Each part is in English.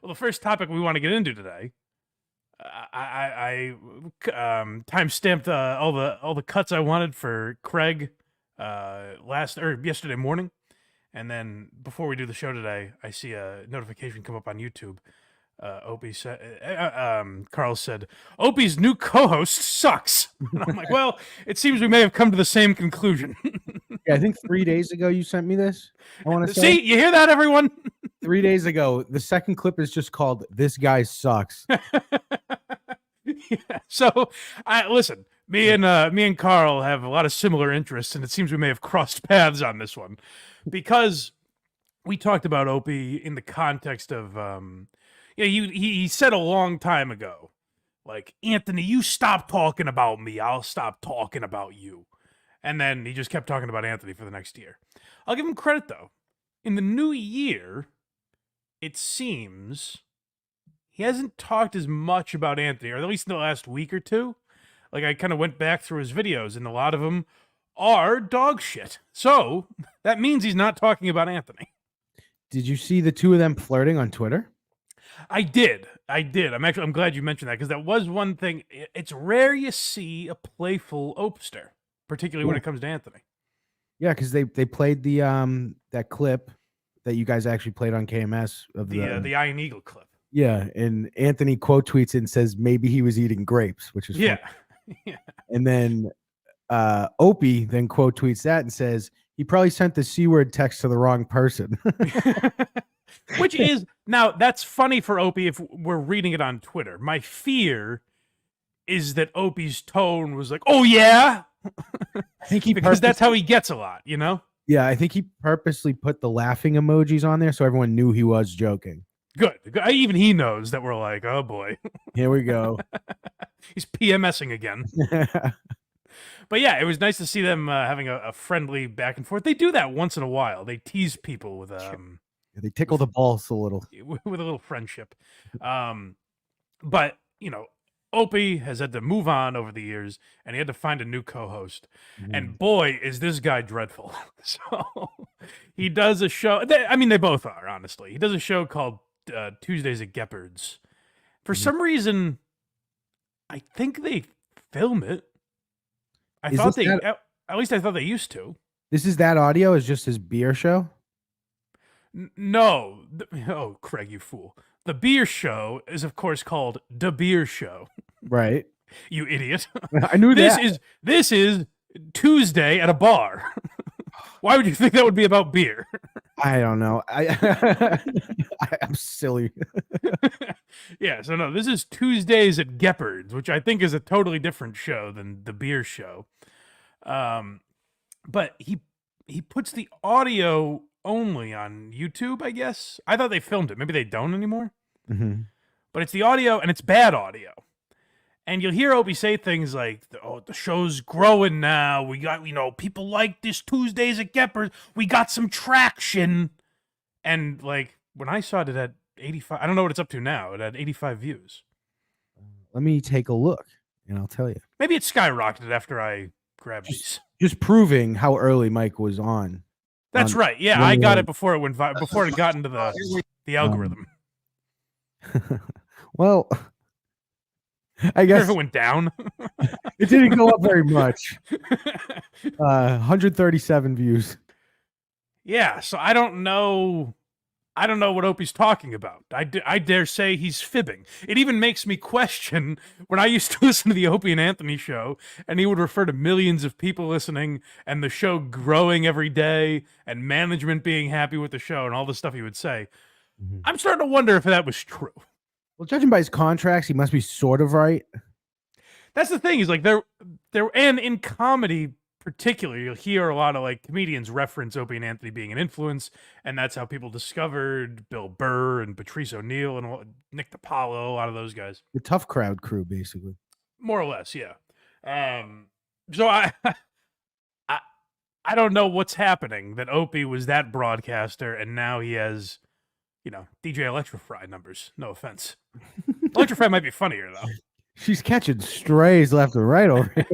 Well, the first topic we want to get into today, I time stamped all the cuts I wanted for Craig yesterday morning, and then before we do the show today, I see a notification come up on YouTube. Opie said, Carl said, Opie's new co-host sucks. And I'm like, well, it seems we may have come to the same conclusion. Yeah, I think 3 days ago you sent me this. I want to say. See, you hear that, everyone? 3 days ago, the second clip is just called "This Guy Sucks." Yeah, so, listen. Me and Carl have a lot of similar interests, and it seems we may have crossed paths on this one, because we talked about Opie in the context of, he said a long time ago, like, Anthony, you stop talking about me, I'll stop talking about you. And then he just kept talking about Anthony for the next year. I'll give him credit, though. In the new year, it seems he hasn't talked as much about Anthony, or at least in the last week or two. Like, I kind of went back through his videos, and a lot of them are dog shit. So, that means he's not talking about Anthony. Did you see the two of them flirting on Twitter? I did. I'm glad you mentioned that, because that was one thing. It's rare you see a playful Opester, particularly when it comes to Anthony. Yeah, because they played the that clip that you guys actually played on KMS of the Iron Eagle clip. Yeah, and Anthony quote tweets and says maybe he was eating grapes, which is yeah. And then Opie then quote tweets that and says he probably sent the C-word text to the wrong person. Which is, now that's funny for Opie if we're reading it on Twitter. My fear is that Opie's tone was like, oh yeah? I think he because that's how he gets a lot, you know? Yeah, I think he purposely put the laughing emojis on there so everyone knew he was joking. Good. Even he knows that we're like, oh boy. Here we go. He's PMSing again. But yeah, it was nice to see them having a friendly back and forth. They do that once in a while. They tease people with they tickle the balls a little. With a little friendship. But, Opie has had to move on over the years, and he had to find a new co-host. And boy, is this guy dreadful. So he does a show. They both are, honestly. He does a show called Tuesdays at Gepard's. For some reason, I think they film it. At least I thought they used to. This is that audio is just his beer show? No. Oh, Craig, you fool. The beer show is, of course, called The Beer Show. Right. You idiot. I knew that. This is Tuesday at a bar. Why would you think that would be about beer? I don't know. I'm silly. Yeah, so no, this is Tuesdays at Gepard's, which I think is a totally different show than The Beer Show. But he puts the audio only on YouTube, I guess. I thought they filmed it. Maybe they don't anymore. Mm-hmm. But it's the audio, and it's bad audio. And you'll hear Opie say things like, oh, the show's growing now. We got, people like this Tuesdays at Gepard's. We got some traction. And, like, when I saw it at 85, I don't know what it's up to now. It had 85 views. Let me take a look, and I'll tell you. Maybe it skyrocketed after I grabbed these. Just proving how early Mike was on. That's right. Yeah, I got it before it went before it got into the algorithm. Well, I guess it went down. It didn't go up very much. 137 views. Yeah, so I don't know what Opie's talking about. I dare say he's fibbing. It even makes me question when I used to listen to the Opie and Anthony show, and he would refer to millions of people listening and the show growing every day and management being happy with the show and all the stuff he would say. Mm-hmm. I'm starting to wonder if that was true. Well, judging by his contracts, he must be sort of right. That's the thing. Is like and in comedy particularly, you'll hear a lot of like comedians reference Opie and Anthony being an influence, and that's how people discovered Bill Burr and Patrice O'Neill and Nick DiPaolo, a lot of those guys. The Tough Crowd crew, basically. More or less, yeah. So I don't know what's happening that Opie was that broadcaster, and now he has, DJ Electrify numbers. No offense. Electrify might be funnier, though. She's catching strays left and right over here.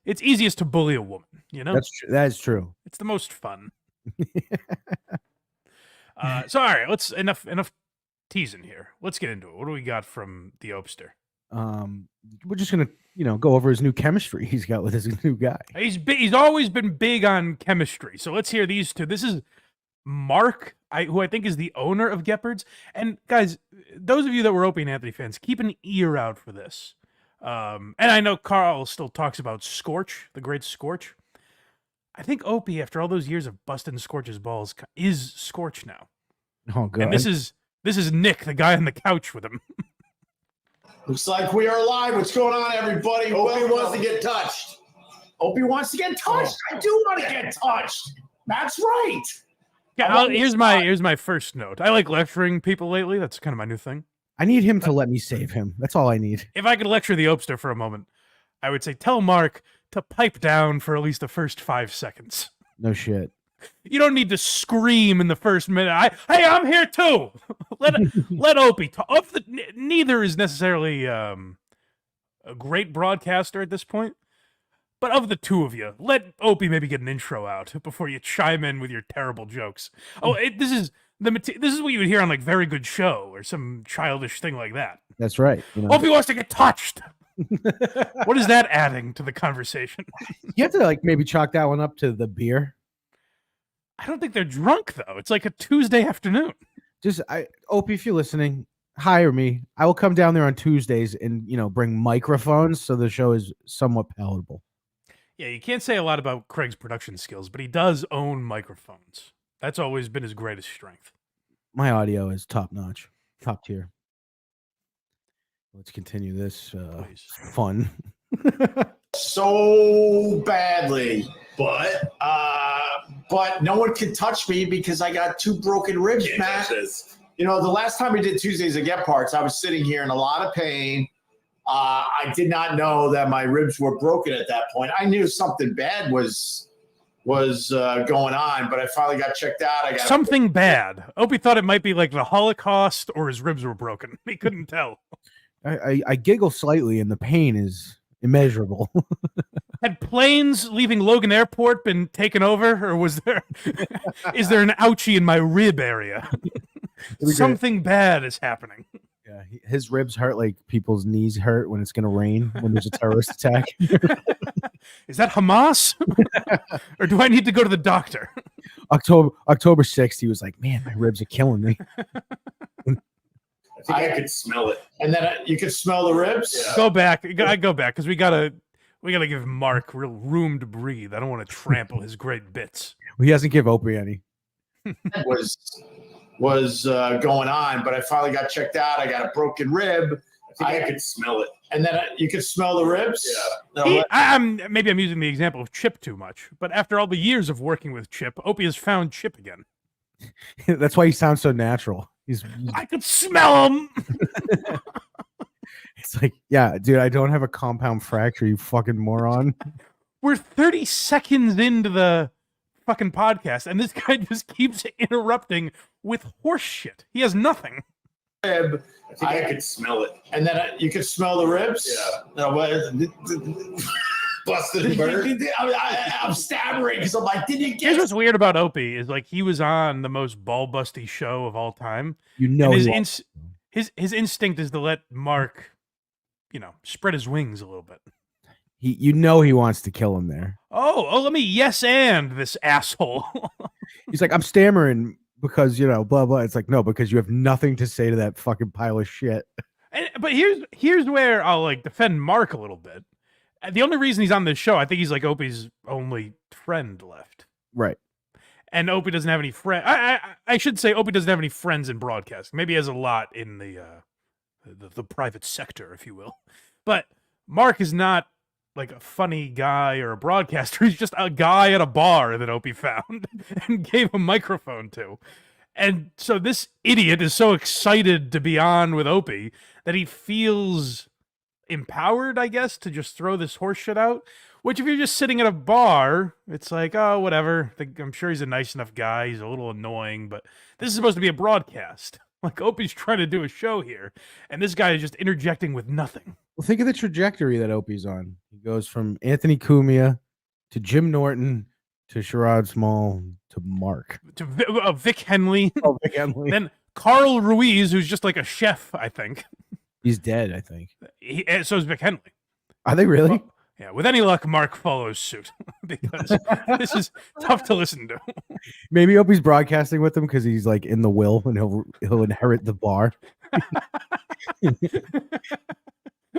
It's easiest to bully a woman, That is true. It's the most fun. So all right, let's enough teasing here. Let's get into it. What do we got from the Opster? We're just gonna, go over his new chemistry he's got with his new guy. He's always been big on chemistry. So let's hear these two. This is Mark, who I think is the owner of Gepard's. And guys, those of you that were Opie and Anthony fans, keep an ear out for this. And I know Carl still talks about Scorch, the great Scorch. I think Opie, after all those years of busting Scorch's balls, is Scorch now. Oh god! And this is Nick, the guy on the couch with him. Looks like we are live. What's going on, everybody? Opie wants to get touched. Opie wants to get touched. I do want to get touched. That's right. Yeah, here's my first note. I like lecturing people lately. That's kind of my new thing. I need him to let me save him. That's all I need. If I could lecture the Opster for a moment, I would say tell Mark to pipe down for at least the first 5 seconds. No shit. You don't need to scream in the first minute. Hey, I'm here too. let Opie talk. Neither is necessarily a great broadcaster at this point, but of the two of you, let Opie maybe get an intro out before you chime in with your terrible jokes. Oh, this is what you would hear on like Very Good Show or some childish thing like that. That's right. Opie wants to get touched. What is that adding to the conversation? You have to like maybe chalk that one up to the beer. I don't think they're drunk though. It's like a Tuesday afternoon. Opie, if you're listening, hire me. I will come down there on Tuesdays and bring microphones so the show is somewhat palatable. Yeah, you can't say a lot about Craig's production skills, but he does own microphones. That's always been his greatest strength. My audio is top notch, top tier. Let's continue this fun. So badly, but no one can touch me because I got 2 broken ribs, Matt. The last time we did Tuesdays at Get Parts, I was sitting here in a lot of pain. I did not know that my ribs were broken at that point. I knew something bad was going on, but I finally got checked out. I got something bad. Opie thought it might be like the Holocaust or his ribs were broken. He couldn't tell. I giggle slightly, and the pain is immeasurable. Had planes leaving Logan Airport been taken over, or is there an ouchie in my rib area? Something bad is happening. Yeah, his ribs hurt like people's knees hurt when it's going to rain when there's a terrorist attack. Is that Hamas? Or do I need to go to the doctor? October 6th, he was like, man, my ribs are killing me. I could smell it. And then you could smell the ribs? Yeah. Go back. I go back because we gotta give Mark real room to breathe. I don't want to trample his great bits. Well, he hasn't give Opie any. was going on, but I finally got checked out. I got a broken rib. I could smell it. And then you could smell the ribs? Yeah. Maybe I'm using the example of Chip too much, but after all the years of working with Chip, Opie has found Chip again. That's why he sounds so natural. I could smell him. It's like, yeah, dude, I don't have a compound fracture, you fucking moron. We're 30 seconds into the fucking podcast, and this guy just keeps interrupting with horse shit. He has nothing. I could smell it. And then you could smell the ribs? Yeah. Busted bird. I'm stammering because I'm like, did you get Here's what's weird about Opie is like he was on the most ball-busty show of all time. His instinct is to let Mark, spread his wings a little bit. He wants to kill him there. Oh, let me yes and this asshole. He's like, I'm stammering because, blah, blah. It's like, no, because you have nothing to say to that fucking pile of shit. But here's where I'll like defend Mark a little bit. The only reason he's on this show, I think he's like Opie's only friend left. Right. And Opie doesn't have any friends. I should say Opie doesn't have any friends in broadcasting. Maybe he has a lot in the private sector, if you will. But Mark is not like a funny guy or a broadcaster. He's just a guy at a bar that Opie found and gave a microphone to. And so this idiot is so excited to be on with Opie that he feels empowered, I guess, to just throw this horse shit out. Which, if you're just sitting at a bar, it's like, oh, whatever. I'm sure he's a nice enough guy. He's a little annoying, but this is supposed to be a broadcast. Like, Opie's trying to do a show here, and this guy is just interjecting with nothing. Well, think of the trajectory that Opie's on. He goes from Anthony Cumia to Jim Norton to Sherrod Small to Mark. To Vic Henley. Oh, Vic Emily. Then Carl Ruiz, who's just like a chef, I think. He's dead, I think. So is Vic Henley. Are they really? Well, yeah, with any luck, Mark follows suit because this is tough to listen to. Maybe Opie's broadcasting with him because he's like in the will and he'll inherit the bar.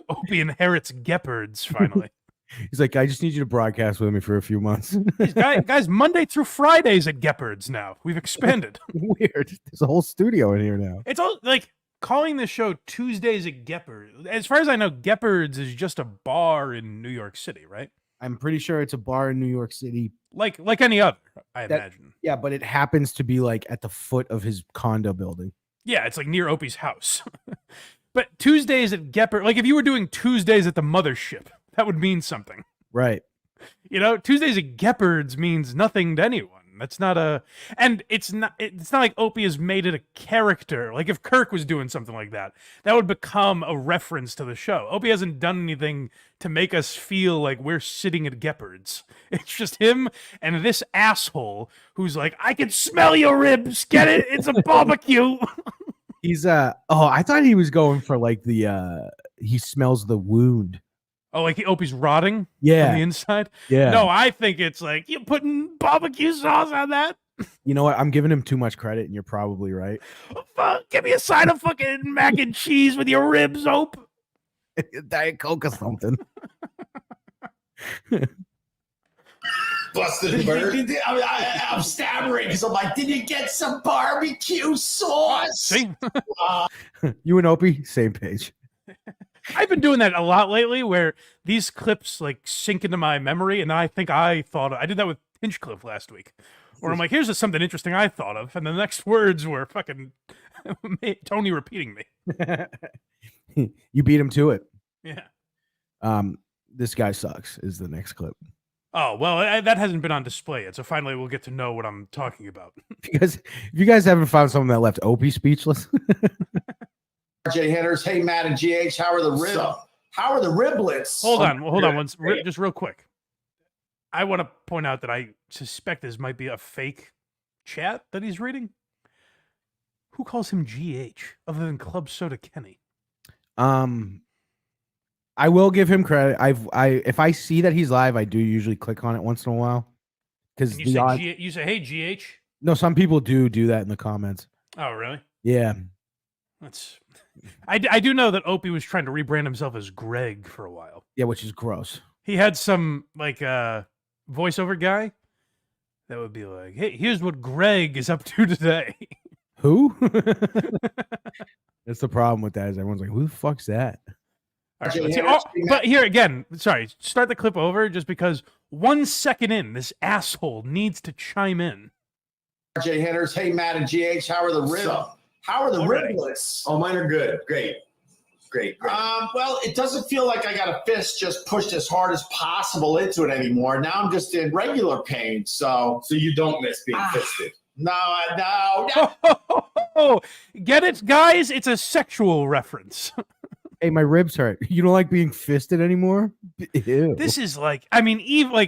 Opie inherits Geppards finally. He's like, I just need you to broadcast with me for a few months. Guys, Monday through Fridays at Geppards now. We've expanded. Weird. There's a whole studio in here now. It's all like calling the show Tuesdays at Geppards. As far as I know, Geppards is just a bar in New York City, right? I'm pretty sure it's a bar in New York City. Like any other, I imagine. Yeah, but it happens to be like at the foot of his condo building. Yeah, it's like near Opie's house. But Tuesdays at Geppard, like if you were doing Tuesdays at the mothership, that would mean something. Right. You know, Tuesdays at Geppards means nothing to anyone. That's not a, and it's not like Opie has made it a character. Like if Kirk was doing something like that, that would become a reference to the show. Opie hasn't done anything to make us feel like we're sitting at Geppards. It's just him and this asshole who's like, I can smell your ribs. Get it? It's a barbecue. He's I thought he was going for like the he smells the wound. Oh, like Opie's rotting on Yeah. the inside? Yeah. No, I think it's like, you're putting barbecue sauce on that? You know what? I'm giving him too much credit, and you're probably right. Fuck, give me a side of fucking mac and cheese with your ribs, Ope. Diet Coke or something. Busted bird. I'm stammering because I'm like, did you get some barbecue sauce? See? You and Opie, same page. I've been doing that a lot lately where these clips like sink into my memory, and I think I did that with Pinchcliffe last week. Where I'm like, here's just something interesting I thought of, and the next words were fucking Tony repeating me. You beat him to it. Yeah. This guy sucks is the next clip. Oh, well, that hasn't been on display yet, so finally we'll get to know what I'm talking about. Because if you guys haven't found someone that left Opie speechless. RJ Hitters, hey Matt and GH, how are the riblets? Hold on, just real quick. I want to point out that I suspect this might be a fake chat that he's reading. Who calls him GH other than Club Soda Kenny? I will give him credit. If I see that he's live, I do usually click on it once in a while. Because you say, hey GH. No, some people do that in the comments. Oh, really? Yeah. That's. I do know that Opie was trying to rebrand himself as Greg for a while. Yeah, which is gross. He had some like voiceover guy that would be like, "Hey, here's what Greg is up to today." Who? That's the problem with that is everyone's like, "Who the fuck's that?" All right, let's see. But here again, sorry, start the clip over just because 1 second in, this asshole needs to chime in. RJ Hitters, hey Matt and GH, how are the riblets? Oh, mine are good. Great. Well, it doesn't feel like I got a fist just pushed as hard as possible into it anymore. Now I'm just in regular pain. So you don't miss being fisted. No. Get it, guys? It's a sexual reference. Hey, my ribs hurt. You don't like being fisted anymore? Ew. This is like, I mean,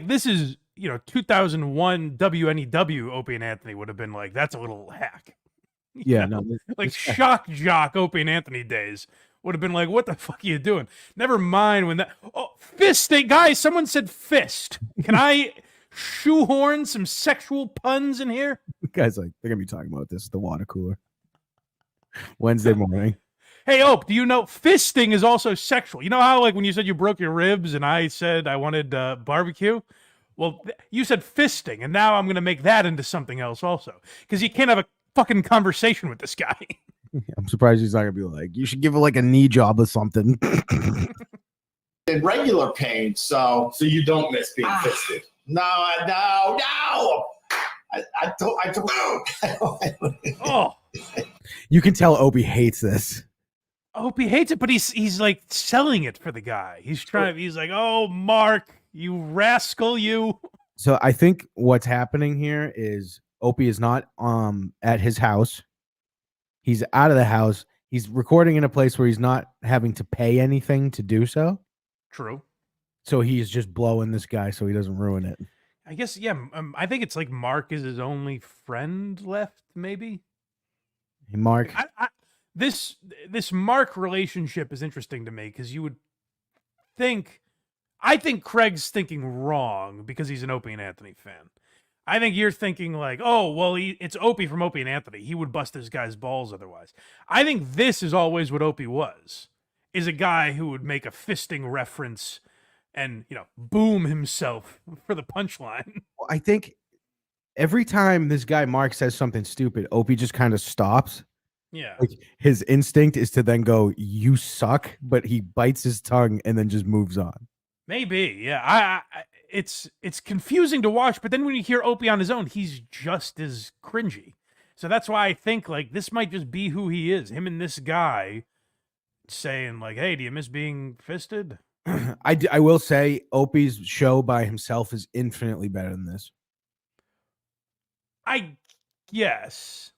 this is, 2001 WNEW Opie and Anthony would have been like, that's a little hack. Yeah, no. Like shock jock Opie and Anthony days would have been like, what the fuck are you doing? Never mind when that. Oh, fisting. Guys, someone said fist. Can I shoehorn some sexual puns in here? Guys, like, they're going to be talking about this at the water cooler Wednesday morning. Hey, Ope, do you know fisting is also sexual? You know how, like, when you said you broke your ribs and I said I wanted barbecue? Well, you said fisting, and now I'm going to make that into something else also. Because you can't have a fucking conversation with this guy. I'm surprised he's not going to be like, you should give her like a knee job or something. In regular pain, so you don't miss being fisted. No. I don't. Oh. You can tell Opie hates this. Opie hates it, but he's like selling it for the guy. He's like, oh, Mark, you rascal, you. So I think what's happening here is Opie is not at his house. He's out of the house. He's recording in a place where he's not having to pay anything to do so. True. So he's just blowing this guy so he doesn't ruin it. I guess, yeah. I think it's like Mark is his only friend left, maybe. Hey, Mark. This Mark relationship is interesting to me because you would think, I think Craig's thinking wrong because he's an Opie and Anthony fan. I think you're thinking like, oh, well, it's Opie from Opie and Anthony. He would bust this guy's balls otherwise. I think this is always what Opie was, is a guy who would make a fisting reference and, boom himself for the punchline. I think every time this guy Mark says something stupid, Opie just kind of stops. Yeah. Like his instinct is to then go, "You suck," but he bites his tongue and then just moves on. Maybe, yeah. It's confusing to watch, but then when you hear Opie on his own, he's just as cringy. So that's why I think like this might just be who he is. Him and this guy saying like, "Hey, do you miss being fisted?" I will say Opie's show by himself is infinitely better than this. I guess.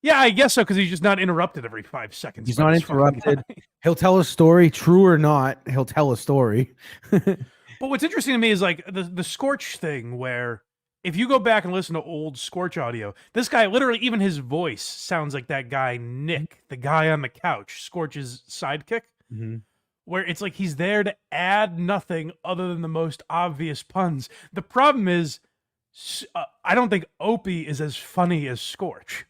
Yeah, I guess so, because he's just not interrupted every 5 seconds. He's not interrupted. He'll tell a story, true or not. He'll tell a story. But what's interesting to me is like the Scorch thing, where if you go back and listen to old Scorch audio, this guy literally, even his voice sounds like that guy Nick, the guy on the couch, Scorch's sidekick. Mm-hmm. Where it's like he's there to add nothing other than the most obvious puns. The problem is, I don't think Opie is as funny as Scorch.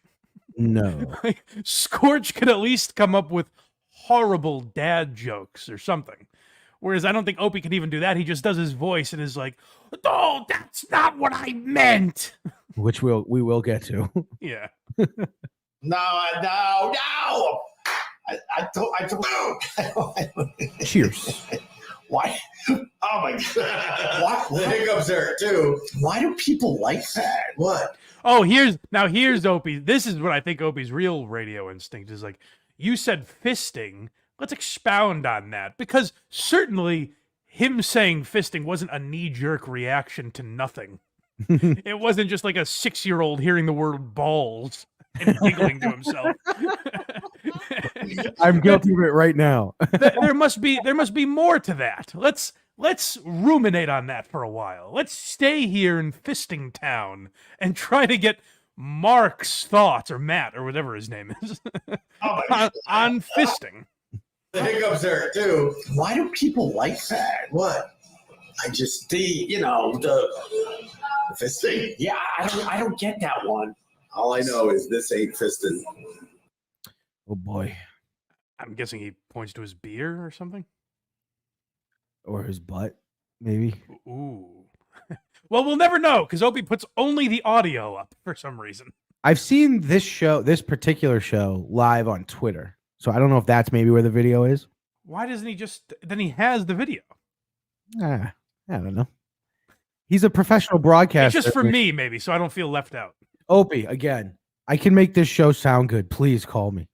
No. Like, Scorch could at least come up with horrible dad jokes or something. Whereas I don't think Opie can even do that. He just does his voice and is like, "Oh, that's not what I meant." Which we will get to. Yeah. No. I don't. Cheers. Why? Oh my god! What? The hiccups there too. Why do people like that? What? Oh, here's Opie. This is what I think Opie's real radio instinct is like. You said fisting. Let's expound on that, because certainly him saying fisting wasn't a knee-jerk reaction to nothing. It wasn't just like a 6-year-old hearing the word balls and giggling to himself. I'm guilty of it right now. There must be more to that. Let's ruminate on that for a while. Let's stay here in Fisting Town and try to get Mark's thoughts, or Matt, or whatever his name is, on fisting. The hiccups there too. Why do people like that? What? I just the fisting. Yeah, I don't get that one. All I know is this ain't fisted. Oh boy. I'm guessing he points to his beer or something. Or his butt, maybe. Ooh. Well, we'll never know, because Opie puts only the audio up for some reason. I've seen this particular show live on Twitter. So I don't know if that's maybe where the video is. Why doesn't he then he has the video? I don't know. He's a professional broadcaster. It's just for me, maybe, so I don't feel left out. Opie, again, I can make this show sound good. Please call me.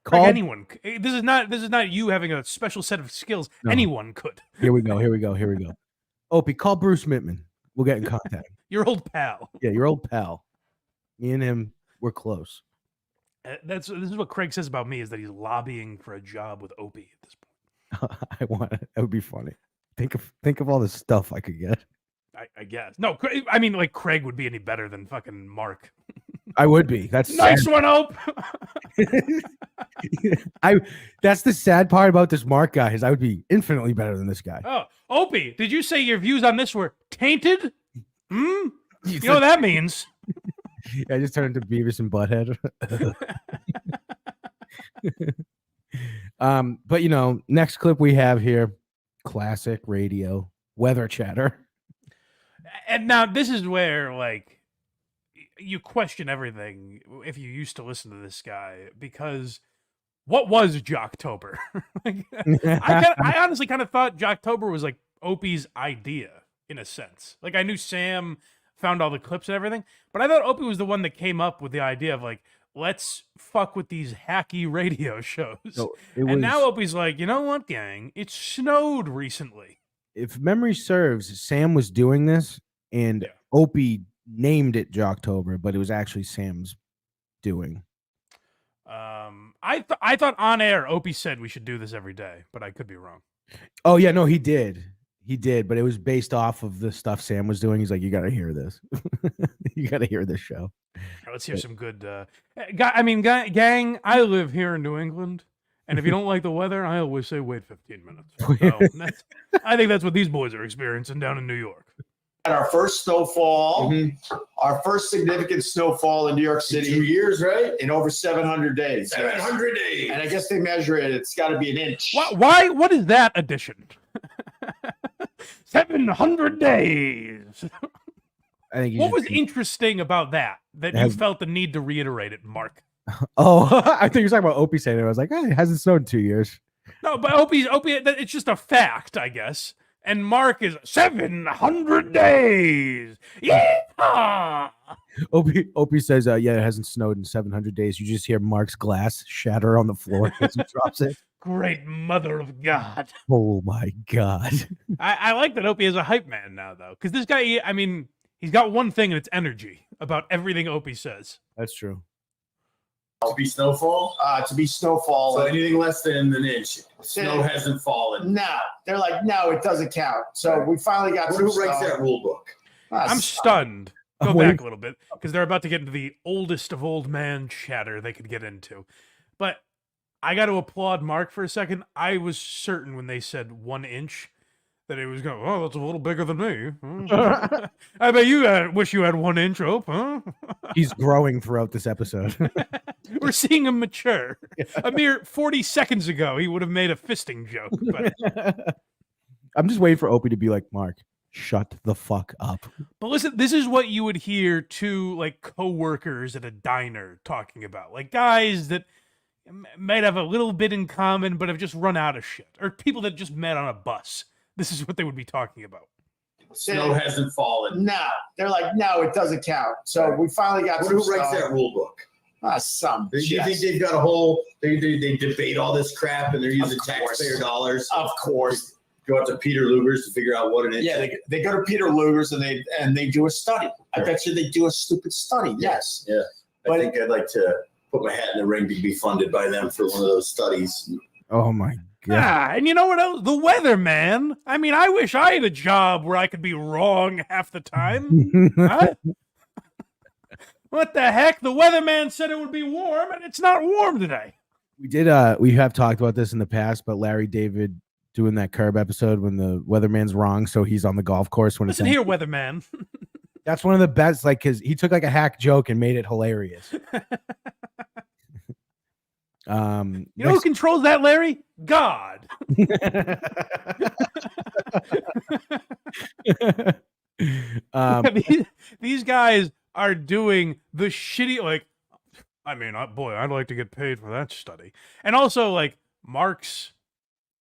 Call anyone. This is not you having a special set of skills. No. Anyone could. Here we go. Opie, call Bruce Mittman. We'll get in contact. Your old pal. Yeah, your old pal. Me and him, we're close. This is what Craig says about me, is that he's lobbying for a job with Opie at this point. I want it. That would be funny. Think of all the stuff I could get. I guess. No, I mean, like, Craig would be any better than fucking Mark. I would be. That's nice one, Ope. That's the sad part about this Mark guy, is I would be infinitely better than this guy. Oh, Opie, did you say your views on this were tainted? You know what that means? I just turned into Beavis and Butthead. But next clip we have here, classic radio weather chatter. And now this is where, like, you question everything if you used to listen to this guy, because what was Jocktober? I honestly kind of thought Jocktober was like Opie's idea in a sense. Like, I knew Sam found all the clips and everything, but I thought Opie was the one that came up with the idea of like, let's fuck with these hacky radio shows. Now Opie's like, you know what, gang? It snowed recently. If memory serves, Sam was doing this, and Opie named it Jocktober, but it was actually Sam's doing. I thought on air Opie said we should do this every day, but I could be wrong. Oh yeah, no, he did. He did, but it was based off of the stuff Sam was doing. He's like, you got to hear this. You got to hear this show. All right, let's hear some good. Gang, I live here in New England, and if you don't like the weather, I always say wait 15 minutes. So I think that's what these boys are experiencing down in New York. Our first snowfall, our first significant snowfall in New York City. 2 years, right? In over 700 days. 700 days. And I guess they measure it. It's got to be an inch. Why? What is that addition? 700 days. I think. What was interesting about that you felt the need to reiterate it, Mark? Oh, I think you're talking about Opie saying it. I was like, it hasn't snowed in 2 years. No, but Opie, it's just a fact, I guess. And Mark is 700 days. Yeah. Opie says, yeah, it hasn't snowed in 700 days. You just hear Mark's glass shatter on the floor as he drops it. Great mother of God. Oh my God. I like that Opie is a hype man now, though, because this guy, I mean, he's got one thing, and it's energy about everything Opie says. That's true. To be snowfall? To be snowfall. So anything less than an inch, snow hasn't fallen. No. They're like, no, it doesn't count. So we finally got Who writes that rule book? I'm stunned. Go back a little bit, because they're about to get into the oldest of old man chatter they could get into. But I got to applaud Mark for a second. I was certain when they said 1 inch that it was going, oh, that's a little bigger than me. I bet you wish you had 1 inch, Ope, huh? He's growing throughout this episode. We're seeing him mature. A mere 40 seconds ago, he would have made a fisting joke. But I'm just waiting for Opie to be like, Mark, shut the fuck up. But listen, this is what you would hear two like coworkers at a diner talking about, like guys that might have a little bit in common, but have just run out of shit, or people that just met on a bus. This is what they would be talking about. Snow hasn't fallen. No. They're like, no, it doesn't count. So we finally got Who writes that rule book? Some. Do you think they've got a whole, they debate all this crap and they're using taxpayer dollars? Of course. Go out to Peter Luger's to figure out what it is. Yeah, they go to Peter Luger's and they do a study. I bet you they do a stupid study. Yes. Yeah. I think I'd like to put my hat in the ring to be funded by them for one of those studies. Oh my God. And you know what else? The weather, man. I mean, I wish I had a job where I could be wrong half the time. Huh? What the heck? The weatherman said it would be warm, and it's not warm today. We have talked about this in the past, but Larry David doing that Curb episode when the weatherman's wrong, so he's on the golf course when Listen here, weatherman. That's one of the best, like, because he took like a hack joke and made it hilarious. You know who controls that, Larry? God. These guys are doing the shitty, like, I mean, boy, I'd like to get paid for that study. And also, like, Mark's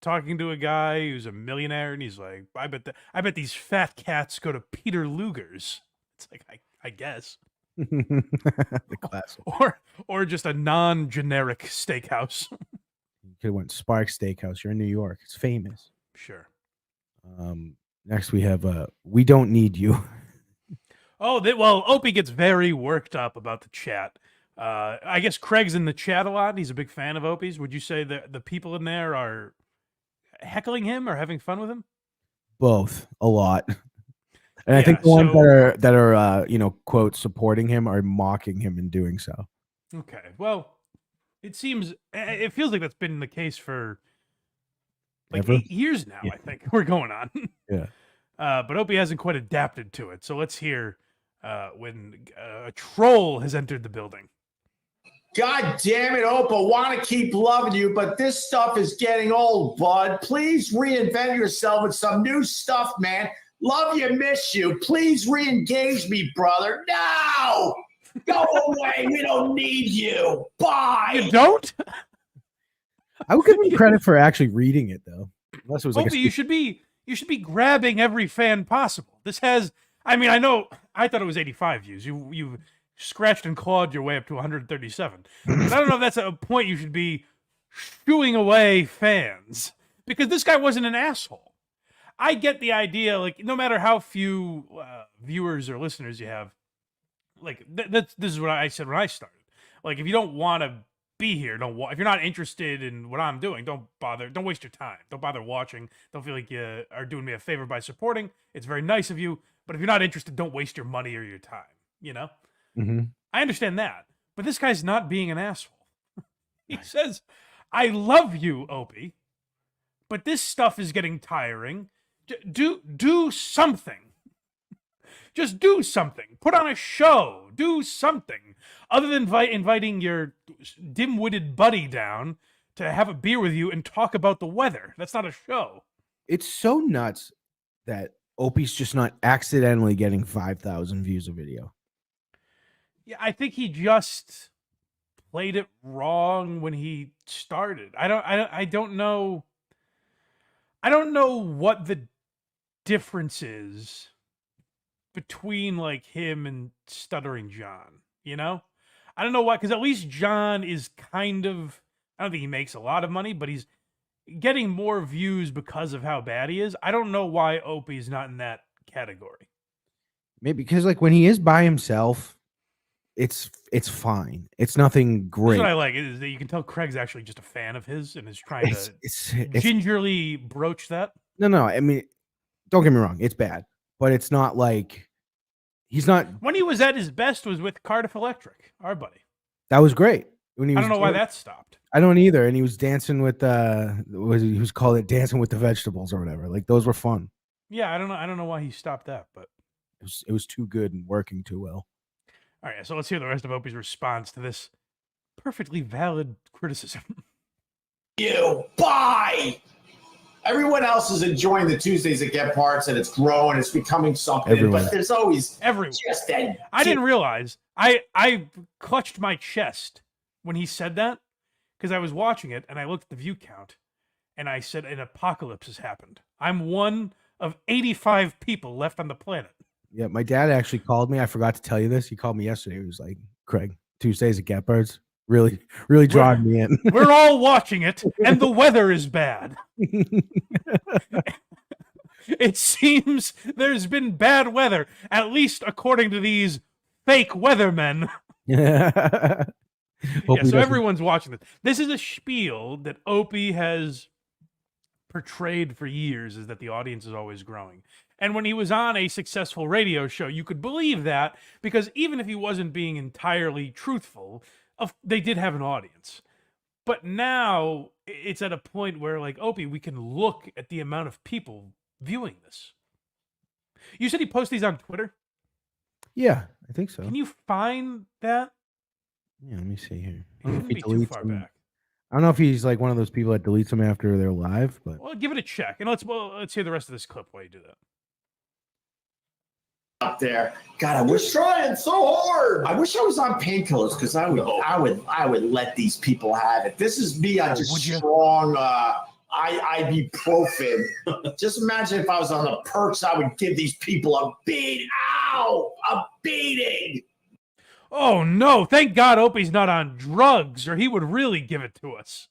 talking to a guy who's a millionaire, and he's like, I bet these fat cats go to Peter Luger's. It's like, I guess. The classic. Or just a non-generic steakhouse. You could have went Spark Steakhouse. You're in New York. It's famous. Sure. Next we have We Don't Need You. Well, Opie gets very worked up about the chat. I guess Craig's in the chat a lot. He's a big fan of Opie's. Would you say that the people in there are heckling him or having fun with him? Both. A lot. And I think the ones that are quote, supporting him are mocking him in doing so. Okay. Well, it feels like that's been the case for like 8 years now, I think. We're going on. Yeah. But Opie hasn't quite adapted to it. So let's hear when a troll has entered the building. God damn it, Opa, want to keep loving you, but this stuff is getting old, bud. Please reinvent yourself with some new stuff, man. Love you, miss you. Please re-engage me, brother. No! Go away. We don't need you. Bye. You don't? I would give him credit for actually reading it, though. Unless it was Opie, you should be grabbing every fan possible. This has, I mean, I thought it was 85 views. You've scratched and clawed your way up to 137. But I don't know if that's a point you should be shooing away fans, because this guy wasn't an asshole. I get the idea, like, no matter how few viewers or listeners you have, like, this is what I said when I started. Like, if you don't want to be here. If you're not interested in what I'm doing, don't bother. Don't waste your time. Don't bother watching. Don't feel like you are doing me a favor by supporting. It's very nice of you, but if you're not interested, don't waste your money or your time. You know, I understand that, but this guy's not being an asshole. He says, "I love you, Opie, but this stuff is getting tiring. Do something." Just do something. Put on a show. Do something. Other than inviting your dim-witted buddy down to have a beer with you and talk about the weather. That's not a show. It's so nuts that Opie's just not accidentally getting 5,000 views a video. Yeah, I think he just played it wrong when he started. I don't know. I don't know what the difference is between like him and Stuttering John, you know? I don't know why, because at least John is kind of, I don't think he makes a lot of money, but he's getting more views because of how bad he is. I don't know why Opie's not in that category. Maybe because like when he is by himself, it's fine. It's nothing great. That's what I like, is that you can tell Craig's actually just a fan of his and is trying to It's gingerly broach that. no. I mean, don't get me wrong. It's bad. But it's not like he's not. When he was at his best was with Cardiff Electric, our buddy. That was great. When he was, I don't know why that stopped. I don't either. And he was dancing with he was called it dancing with the vegetables or whatever. Like those were fun. Yeah, I don't know why he stopped that, but it was too good and working too well. All right, so let's hear the rest of Opie's response to this perfectly valid criticism. You bye. Everyone else is enjoying the Tuesdays at Get Parts, and it's growing. It's becoming something. Everyone. But there's always Everyone. just that. I didn't realize. I clutched my chest when he said that because I was watching it and I looked at the view count and I said an apocalypse has happened. I'm one of 85 people left on the planet. Yeah, my dad actually called me. I forgot to tell you this. He called me yesterday. He was like, "Craig, Tuesdays at Get Birds really drawing me in." We're all watching it, and the weather is bad. It seems there's been bad weather, at least according to these fake weathermen. Yeah, so everyone's watching this. This is a spiel that Opie has portrayed for years, is that the audience is always growing. And when he was on a successful radio show, you could believe that, because even if he wasn't being entirely truthful, they did have an audience. But now it's at a point where, like, Opie, we can look at the amount of people viewing this. You said he posts these on Twitter? Yeah, I think so. Can you find that? Yeah, let me see here. It shouldn't be too far back. I don't know if he's like one of those people that deletes them after they're live, but Well, give it a check, and let's hear the rest of this clip while you do that. Up there. God, I wish Trying so hard. I wish I was on painkillers because I would let these people have it. This is me on just would you? strong ibuprofen. Just imagine if I was on the perks, I would give these people a beating. A beating. Oh no, thank God Opie's not on drugs, or he would really give it to us.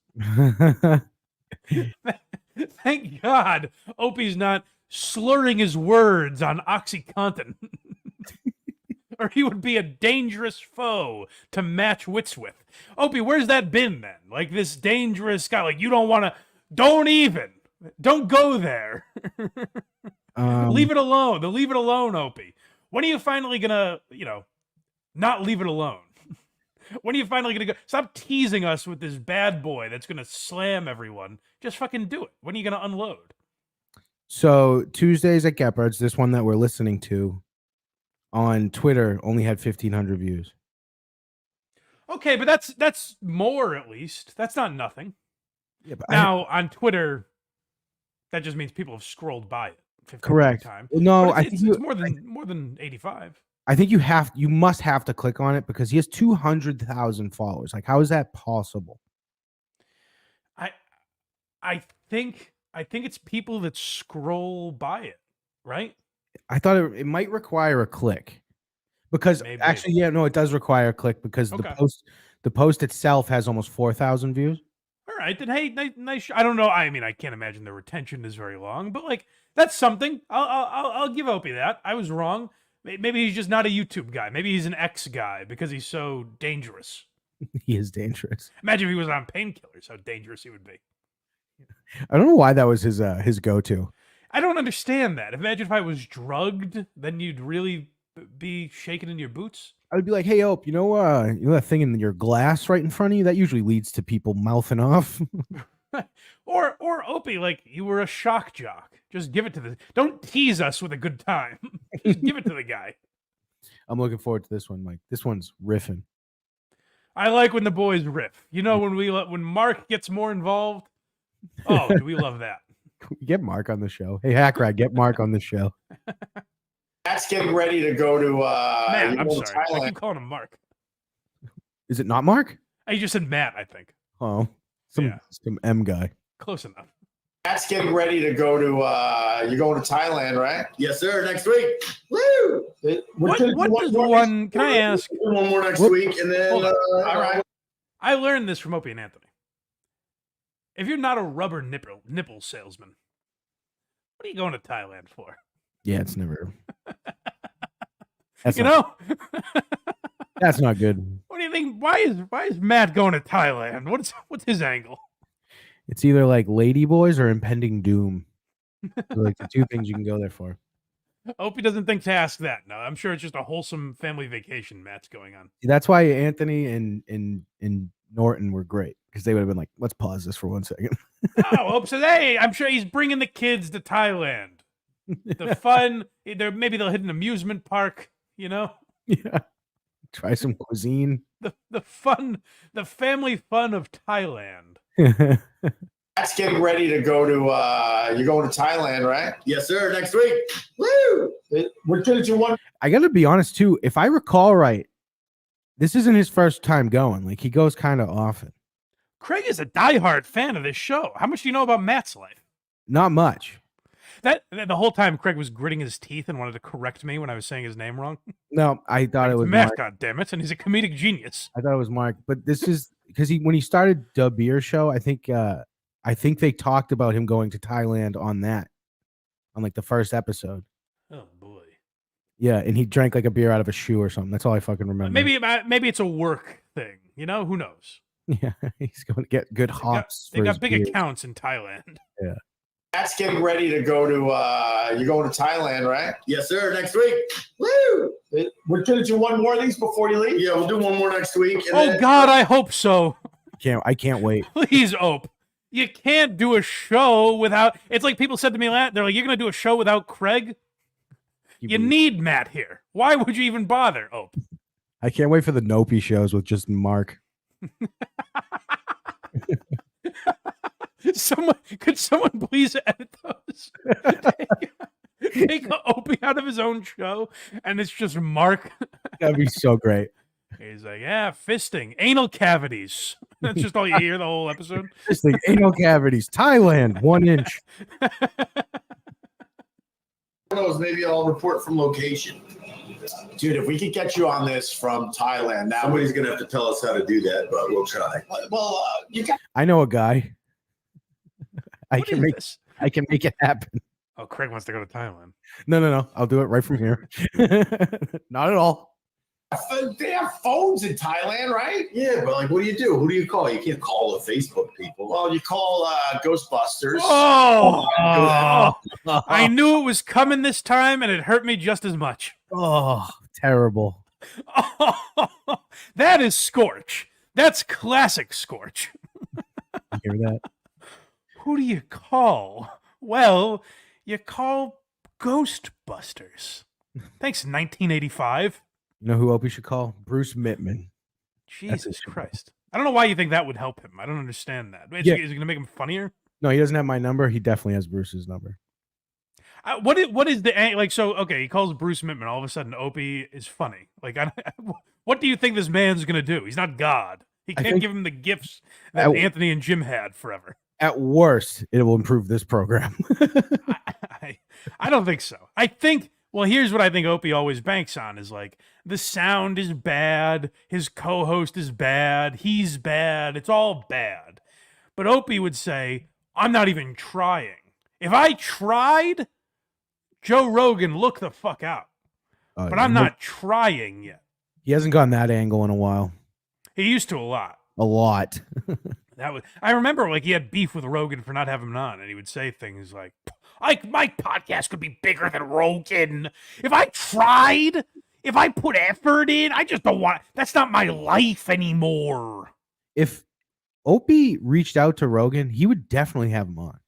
Thank God Opie's not slurring his words on OxyContin. Or he would be a dangerous foe to match wits with. Opie, where's that been then? Like this dangerous guy, like you don't go there. Leave it alone. Leave it alone, Opie. When are you finally gonna, not leave it alone? When are you finally gonna go? Stop teasing us with this bad boy that's gonna slam everyone. Just fucking do it. When are you gonna unload? So Tuesdays at Get Birds, this one that we're listening to on Twitter only had 1,500 views. Okay, but that's more at least. That's not nothing. Yeah, but Now on Twitter, that just means people have scrolled by it. 15 correct. Time. No, I think it's more than 85. I think you must have to click on it because he has 200,000 followers. Like, how is that possible? I think it's people that scroll by it, right? I thought it might require a click because Maybe. actually, yeah, no, it does require a click because Okay. the post itself has almost 4,000 views. All right, then hey, nice. I don't know. I mean, I can't imagine the retention is very long, but like that's something. I'll give Opie that. I was wrong. Maybe he's just not a YouTube guy. Maybe he's an X guy because he's so dangerous. He is dangerous. Imagine if he was on painkillers, how dangerous he would be. I don't know why that was his go-to. I don't understand that. Imagine if I was drugged, then you'd really be shaking in your boots. I would be like, "Hey, Ope, you know that thing in your glass right in front of you? That usually leads to people mouthing off." Or Opie, like you were a shock jock. Just give it to the. Don't tease us with a good time. Just give it to the guy. I'm looking forward to this one, Mike. This one's riffing. I like when the boys riff. You know, when Mark gets more involved. Oh, do we love that? Get Mark on the show. Hey, Hackrat, get Mark on the show. Matt's getting ready to go to Matt, I'm sorry. I Thailand. keep calling him Mark. Is it not Mark? I just said Matt, I think. Oh, some M guy. Close enough. Matt's getting ready to go to you're going to Thailand, right? Yes, sir. Next week. Woo! What does one? Can I ask? One more next week, and then Hold on. All right. I learned this from Opie and Anthony. If you're not a rubber nipple salesman, what are you going to Thailand for? Yeah, it's never. That's You not, know? that's not good. What do you think? Why is Matt going to Thailand? What's his angle? It's either like Ladyboys or Impending Doom. They're like the two things you can go there for. Opie doesn't think to ask that. No, I'm sure it's just a wholesome family vacation Matt's going on. That's why Anthony and Norton were great, because they would have been like, "Let's pause this for 1 second." Oh, Opie says, hey, I'm sure he's bringing the kids to Thailand. The fun, maybe they'll hit an amusement park, you know? Yeah. Try some cuisine. The fun, the family fun of Thailand. Matt's getting ready to go to you're going to Thailand, right? yes, sir. Next week. Woo! We're gonna do one. I got to be honest too. If I recall right, this isn't his first time going. Like, he goes kind of often. Craig is a diehard fan of this show. How much do you know about Matt's life? Not much. That the whole time Craig was gritting his teeth and wanted to correct me when I was saying his name wrong. No, I thought it was Matt, Mark. God damn it, and he's a comedic genius. I thought it was Mark, but this is because when he started the beer show, I think they talked about him going to Thailand on like the first episode. Oh boy. Yeah, and he drank like a beer out of a shoe or something. That's all I fucking remember. Maybe it's a work thing. You know, who knows? Yeah, he's going to get good hops. They got big accounts in Thailand. Yeah. Matt's getting ready to go to you're going to Thailand, right? Yes, sir. Next week. Woo! We're gonna do one more of these before you leave. Yeah, we'll do one more next week. And Oh then, God, I hope so. I can't wait. Please, Ope. You can't do a show without. It's like people said to me, they're like, "You're gonna do a show without Craig? You need Matt here. Why would you even bother, Ope?" I can't wait for the Nope shows with just Mark. Could someone please edit those? Take Opie out of his own show, and it's just Mark. That'd be so great. He's like, yeah, fisting, anal cavities. That's just all you hear the whole episode. This thing, anal cavities, Thailand, 1 inch. who knows? Maybe I'll report from location. Dude, if we could get you on this from Thailand, now Somebody's gonna have to tell us how to do that, but we'll try. well, you got I know a guy. I What can is make this? it happen. Oh, Craig wants to go to Thailand. No. I'll do it right from here. Not at all. they have phones in Thailand, right? Yeah, but like, what do you do? Who do you call? You can't call the Facebook people. Well, you call Ghostbusters. Oh, Oh, I knew it was coming this time, and it hurt me just as much. oh, terrible. That is Scorch. That's classic Scorch. You hear that? Who do you call? Well, you call Ghostbusters. Thanks, 1985. You know who Opie should call? Bruce Mittman. Jesus his show. Christ. I don't know why you think that would help him. I don't understand that. Is Yeah. it going to make him funnier? No, he doesn't have my number. He definitely has Bruce's number. What is the like? So okay, he calls Bruce Mittman. All of a sudden, Opie is funny. Like, what do you think this man's gonna do? He's not God. He I can't think- give him the gifts that Anthony and Jim had forever. At worst, it will improve this program. I don't think so. I think. Well, here's what I think Opie always banks on is like the sound is bad, his co-host is bad, he's bad, it's all bad. But Opie would say, "I'm not even trying. If I tried, Joe Rogan, look the fuck out. But I'm not trying yet." He hasn't gone that angle in a while. He used to a lot. A lot. I remember like he had beef with Rogan for not having him on, and he would say things like, my podcast could be bigger than Rogan. If I tried, if I put effort in, I just don't want, that's not my life anymore. If Opie reached out to Rogan, he would definitely have him on.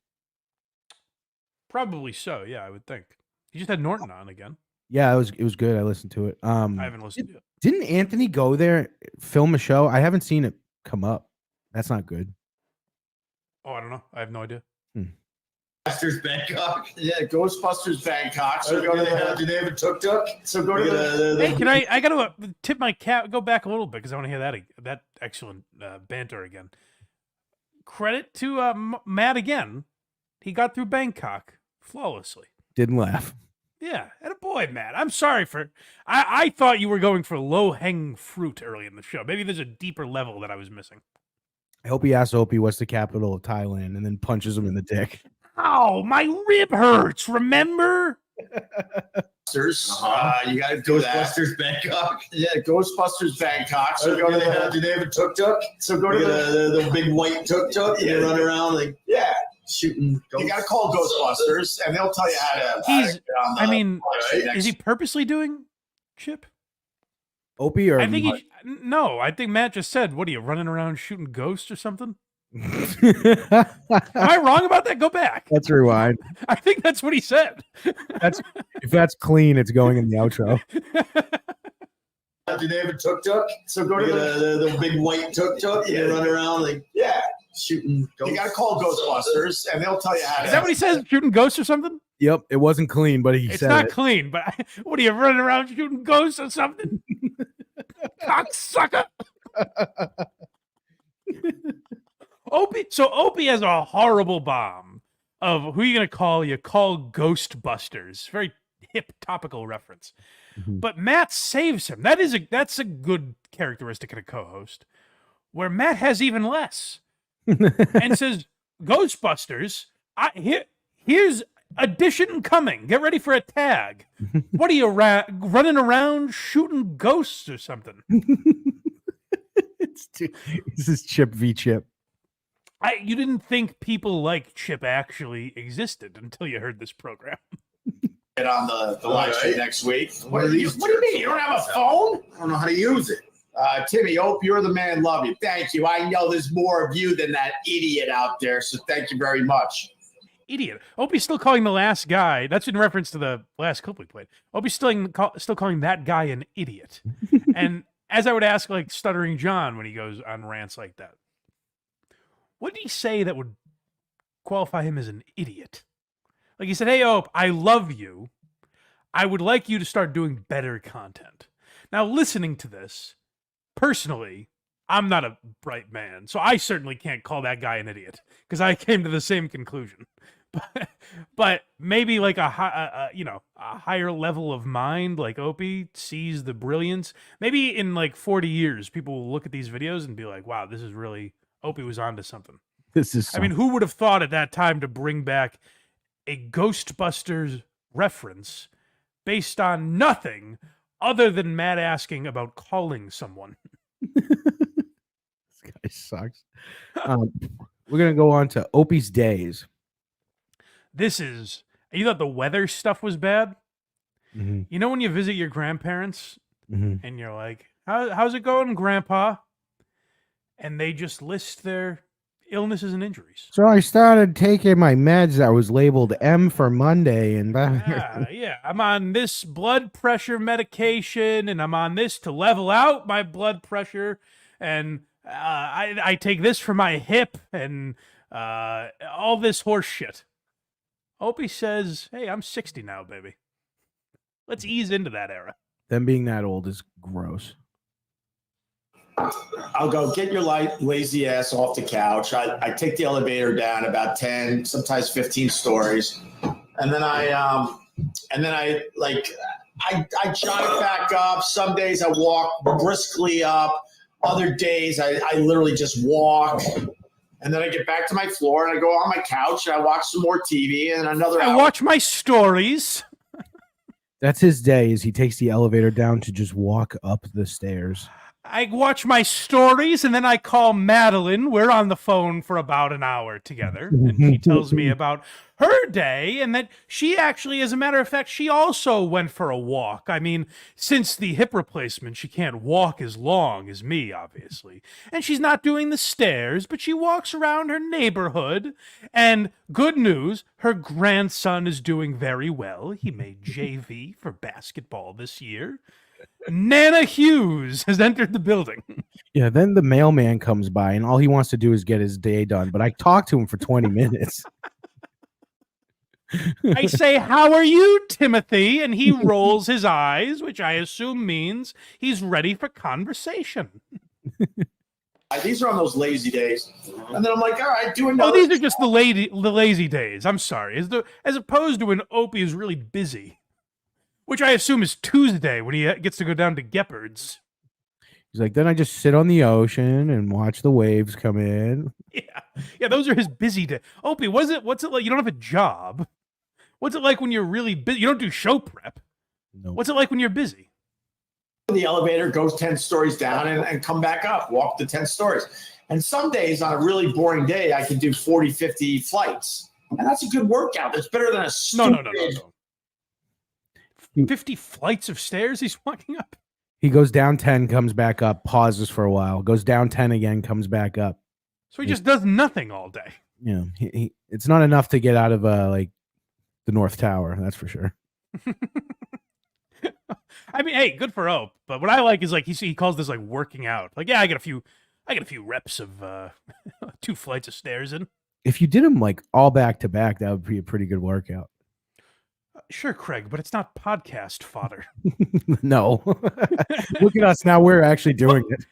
Probably so, yeah, I would think. He just had Norton on again. Yeah, it was good. I listened to it. I haven't listened to it. Didn't Anthony go there, film a show? I haven't seen it come up. That's not good. Oh, I don't know. I have no idea. Ghostbusters Bangkok. Yeah, Ghostbusters Bangkok. So Do they have a tuk-tuk? So go to the Hey, can I gotta tip my cap, go back a little bit because I want to hear that excellent banter again. Credit to Matt again. He got through Bangkok flawlessly. Didn't laugh. Yeah, and a boy, Matt. I'm sorry for. I thought you were going for low-hanging fruit early in the show. Maybe there's a deeper level that I was missing. I hope he asks Opie what's the capital of Thailand and then punches him in the dick. Ow, my rib hurts. Remember? Ghostbusters. You got to do that. Ghostbusters Bangkok. Yeah, Ghostbusters Bangkok. So go to Do they have a tuk-tuk? So go to the big white tuk-tuk. Yeah. They run around like yeah. shooting. You got to call Ghostbusters, and they'll tell you how to. He's. get on the I mean, website is he next. purposely doing Chip? Opie or I think no. I think Matt just said, "What are you running around shooting ghosts or something?" Am I wrong about that? Go back. Let's rewind. I think that's what he said. If that's clean, it's going in the outro. Do they have a tuk-tuk? So go to the big white tuk-tuk. Yeah. They run around like yeah. shooting. You got to call Ghostbusters, and they'll tell you how to. Is that what he says? Shooting ghosts or something? Yep, it wasn't clean, but he It's said not it. clean, but what are you running around shooting ghosts or something? Cocksucker. Opie has a horrible bomb of who you gonna call? You call Ghostbusters. Very hip topical reference. Mhm. But Matt saves him. That's a good characteristic in a co-host. Where Matt has even less. And says, Ghostbusters, here's addition coming. Get ready for a tag. What are you running around shooting ghosts or something? This is Chip v. Chip. You didn't think people like Chip actually existed until you heard this program. Get on the live stream next week. What do you mean? You don't have a phone? I don't know how to use it. Timmy, Hope, you're the man. Love you. Thank you. I know there's more of you than that idiot out there, so thank you very much. Idiot. Opie's still calling the last guy. That's in reference to the last clip we played. Opie's still calling that guy an idiot. And as I would ask, like, Stuttering John when he goes on rants like that, what did he say that would qualify him as an idiot? Like he said, hey, Ope, I love you. I would like you to start doing better content. Now, listening to this, personally, I'm not a bright man, so I certainly can't call that guy an idiot because I came to the same conclusion. But maybe like a higher level of mind, like Opie sees the brilliance. Maybe in like 40 years, people will look at these videos and be like, "Wow, this is really Opie was onto something." This is. I mean, who would have thought at that time to bring back a Ghostbusters reference based on nothing other than Matt asking about calling someone? This guy sucks. We're gonna go on to Opie's days. You thought the weather stuff was bad? Mm-hmm. You know when you visit your grandparents Mm-hmm. and you're like, how's it going, Grandpa? And they just list their illnesses and injuries. So I started taking my meds that was labeled M for Monday, and Yeah, I'm on this blood pressure medication, and I'm on this to level out my blood pressure, and I take this for my hip, and all this horse shit. Opie says, hey, I'm 60 now, baby. Let's ease into that era. them being that old is gross. I'll go get your lazy ass off the couch. I take the elevator down about 10, sometimes 15 stories. And then I jog back up. Some days I walk briskly up. Other days I literally just walk. And then I get back to my floor and I go on my couch and I watch some more TV and another I hour. watch my stories. That's his day. Is he takes the elevator down to just walk up the stairs. I watch my stories and then I call Madeline. We're on the phone for about an hour together. And she tells me about her day and that she actually, as a matter of fact, she also went for a walk. I mean, since the hip replacement, she can't walk as long as me, obviously. And she's not doing the stairs, but she walks around her neighborhood. And good news, her grandson is doing very well. He made JV for basketball this year. Nana Hughes has entered the building. Yeah, then the mailman comes by and all he wants to do is get his day done. But I talked to him for 20 minutes. I say, "How are you, Timothy?" And he rolls his eyes, which I assume means he's ready for conversation. These are on those lazy days. And then I'm like, all right, do another. Oh, these are just the lazy days. I'm sorry. As opposed to when Opie is really busy, which I assume is Tuesday when he gets to go down to Gepard's. He's like, then I just sit on the ocean and watch the waves come in. Yeah, those are his busy days. Opie, what's it like? You don't have a job. What's it like when you're really busy? You don't do show prep. No. What's it like when you're busy? The elevator, goes 10 stories down and come back up, walk the 10 stories. And some days on a really boring day, I can do 40, 50 flights. And that's a good workout. That's better than a stupid... No. 50 flights of stairs he's walking up? He goes down 10, comes back up, pauses for a while, goes down 10 again, comes back up. So he just does nothing all day. Yeah, it's not enough to get out of like the North Tower, that's for sure. I mean, hey, good for Ope. But what I like is like he calls this like working out. Like, yeah, I get a few reps of 2 flights of stairs in. If you did them like all back to back, that would be a pretty good workout. Sure, Craig, but it's not podcast fodder. No. Look at us now. We're actually doing it.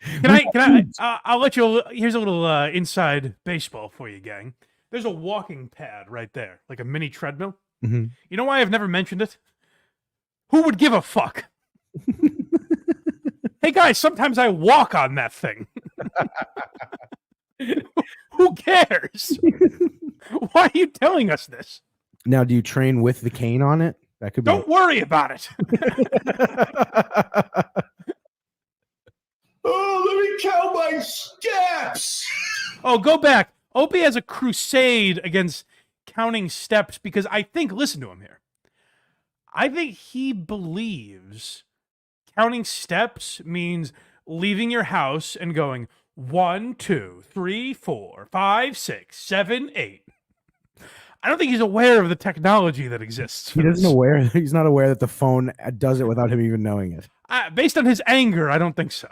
Can I? I'll let you. Here's a little inside baseball for you, gang. There's a walking pad right there, like a mini treadmill. Mm-hmm. You know why I've never mentioned it? Who would give a fuck? Hey guys, sometimes I walk on that thing. Who cares? Why are you telling us this? Now, do you train with the cane on it? That could be. Don't worry about it. Oh, let me count my steps. Oh, go back. Opie has a crusade against counting steps because I think, listen to him here. I think he believes counting steps means leaving your house and going 1, 2, 3, 4, 5, 6, 7, 8. I don't think he's aware of the technology that exists. He's not aware that the phone does it without him even knowing it. Based on his anger, I don't think so.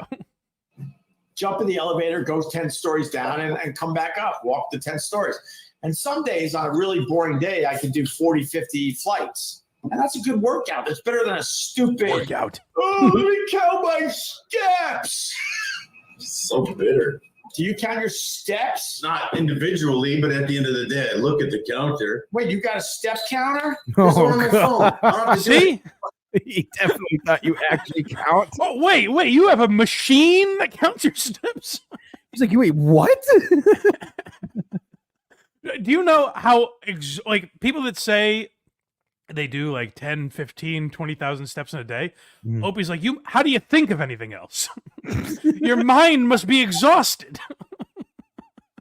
Jump in the elevator, goes 10 stories down and come back up, walk the 10 stories. And some days on a really boring day, I can do 40, 50 flights. And that's a good workout. That's better than a stupid workout. Oh, let me count my steps. So bitter. Do you count your steps? Not individually, but at the end of the day, I look at the counter. Wait, you got a step counter? Oh, on my phone. I don't have to do it. See? He definitely thought you actually count. Oh, wait, you have a machine that counts your steps? He's like, wait, what? Do you know how, like, people that say they do like 10, 15, 20,000 steps in a day? Opie's like, how do you think of anything else? Your mind must be exhausted.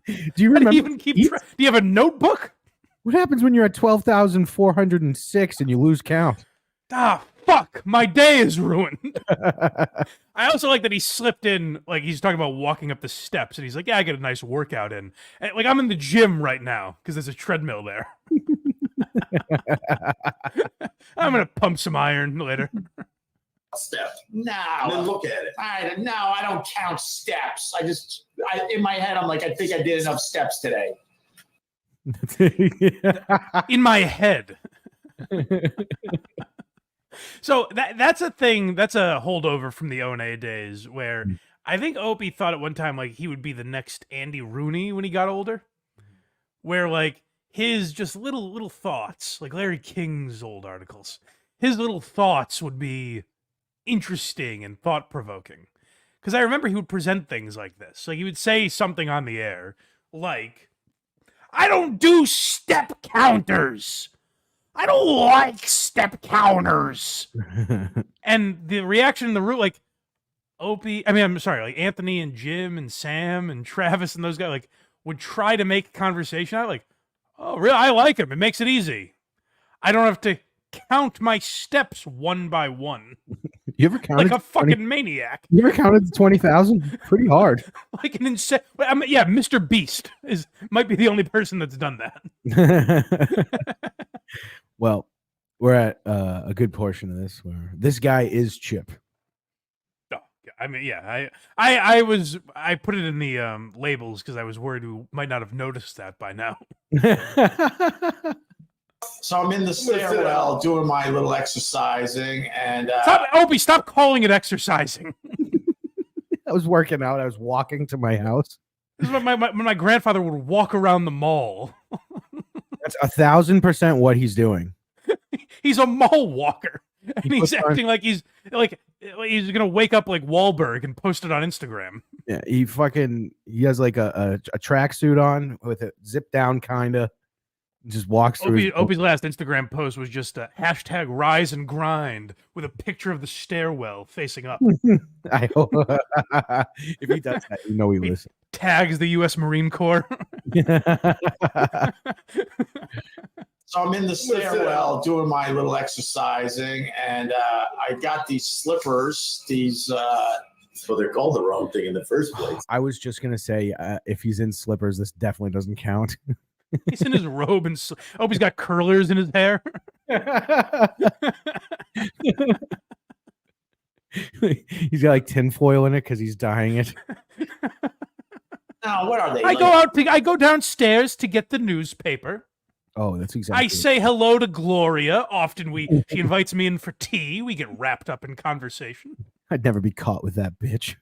Do you remember? How do you even keep track? Do you have a notebook? What happens when you're at 12,406 and you lose count? Ah, fuck, my day is ruined. I also like that he slipped in, like, he's talking about walking up the steps, and he's like, yeah, I get a nice workout in. And, like, I'm in the gym right now, because there's a treadmill there. I'm going to pump some iron later. Step. No. And then look at it. I don't count steps. In my head, I'm like, I think I did enough steps today. In my head. So that's a thing. That's a holdover from the O&A days where I think Opie thought at one time like he would be the next Andy Rooney when he got older, where like his just little thoughts, like Larry King's old articles, his little thoughts would be interesting and thought provoking. Because I remember he would present things like this, like he would say something on the air, like, "I don't do step counters. I don't like step counters." And the reaction in the room, like, Opie, I mean, I'm sorry, like Anthony and Jim and Sam and Travis and those guys, like, would try to make conversation out, like, oh, really? I like him. It makes it easy. I don't have to count my steps one by one You ever counted like a 20 fucking maniac. You ever counted 20,000? Pretty hard. Like an insane. I mean, yeah, Mr. Beast might be the only person that's done that. Well, we're at a good portion of this where this guy is Chip. Oh, yeah, I mean, yeah, I put it in the labels because I was worried we might not have noticed that by now. So I'm in the stairwell doing my little exercising, and Opie, stop calling it exercising. I was working out. I was walking to my house. This is when my grandfather would walk around the mall. That's 1,000% what he's doing. He's a mall walker, and He he's puts on- acting like he's gonna wake up like Wahlberg and post it on Instagram. Yeah, he has like a tracksuit on with a zip down kinda. Just walks through. Opie's last Instagram post was just a hashtag rise and grind with a picture of the stairwell facing up. I hope if he does that, you know he listens. Tags the U.S. Marine Corps. so I'm in the stairwell doing my little exercising, and I got these slippers. So they're called the wrong thing in the first place. I was just gonna say, if he's in slippers, this definitely doesn't count. He's in his robe and Opie's got curlers in his hair. He's got like tinfoil in it because he's dyeing it. Now, what are they? I go downstairs to get the newspaper. Oh, that's exactly. I say hello to Gloria. Often she invites me in for tea. We get wrapped up in conversation. I'd never be caught with that bitch.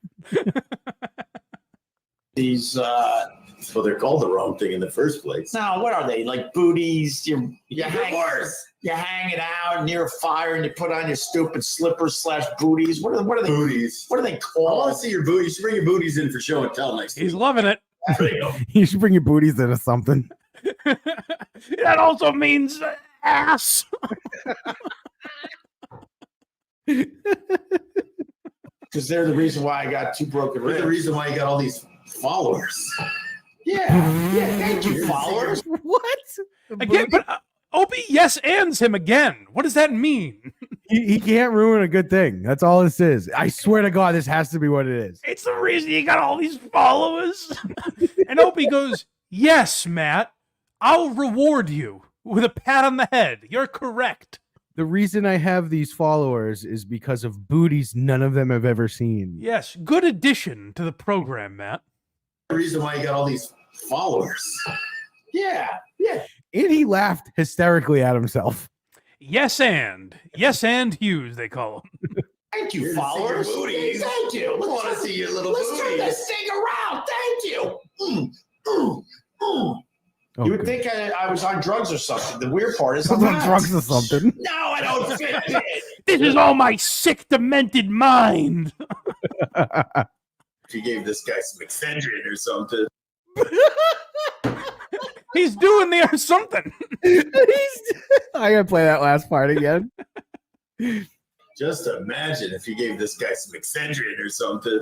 These. So they're called the wrong thing in the first place. Now, what are they? Like booties? You hang it out near a fire and you put on your stupid slippers / booties. What are they? Booties. What are they I want called? to see your booties. You should bring your booties in for show and tell next He's week. loving it. There you go. You should bring your booties into something. That also means ass. Because they're the reason why I got 2 broken That's ribs. the reason why you got all these followers. Yeah, thank you, followers. What? Again, but Opie yes ands him again. What does that mean? He can't ruin a good thing. That's all this is. I swear to God, this has to be what it is. It's the reason you got all these followers. And Opie goes, yes, Matt, I'll reward you with a pat on the head. You're correct. The reason I have these followers is because of booties none of them have ever seen. Yes, good addition to the program, Matt. The reason why you got all these followers. Yeah. And he laughed hysterically at himself. Yes, and Hughes, they call him. Thank you, Here to see your followers. booties. Thank you. I want to see your little Let's turn booties. this thing around. Thank you. Oh, You would good. think I was on drugs or something. The weird part is I was I'm on not. drugs or something. No, I don't fit it. This is all my sick, demented mind. She gave this guy some Excedrin or something. He's doing the or something. I gotta play that last part again. Just imagine if you gave this guy some Excedrin or something.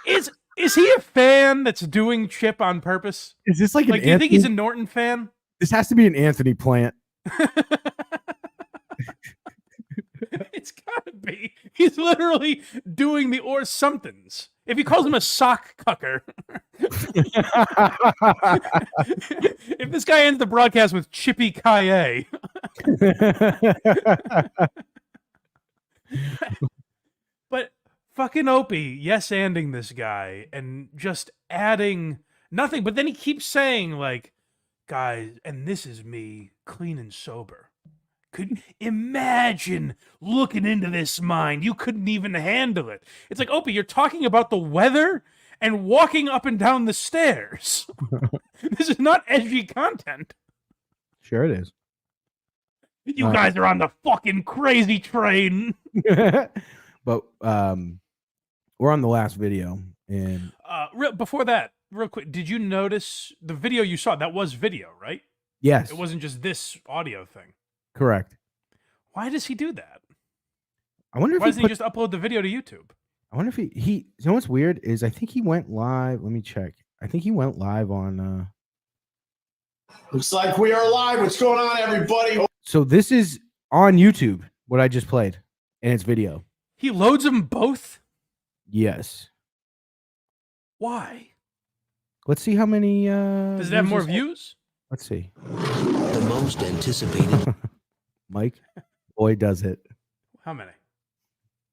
Is he a fan that's doing Chip on purpose? Is this like Like, an do you think he's a Anthony? Norton fan? This has to be an Anthony plant. It's gotta be. He's literally doing the or somethings. If he calls him a sock cucker, if this guy ends the broadcast with Chippy Kaye, but fucking Opie, yes, anding this guy and just adding nothing. But then he keeps saying, like, guys, and this is me clean and sober. Could imagine looking into this mind. You couldn't even handle it. It's like, Opie, you're talking about the weather and walking up and down the stairs. This is not edgy content. Sure it is. You guys are on the fucking crazy train. But we're on the last video, and Before that, real quick, did you notice the video you saw? That was video, right? yes, It wasn't just this audio thing. correct. Why does he do that? I wonder if Why he doesn't put, he just upload the video to YouTube? I wonder if he you know what's weird is I think he went live. Let me check. I think he went live on Looks like we are live. What's going on, everybody? so this is on YouTube, what I just played, and it's video. He loads them both? Yes. Why? Let's see how many Does it have more has. views? Let's see. The most anticipated. Mike, boy does it. How many?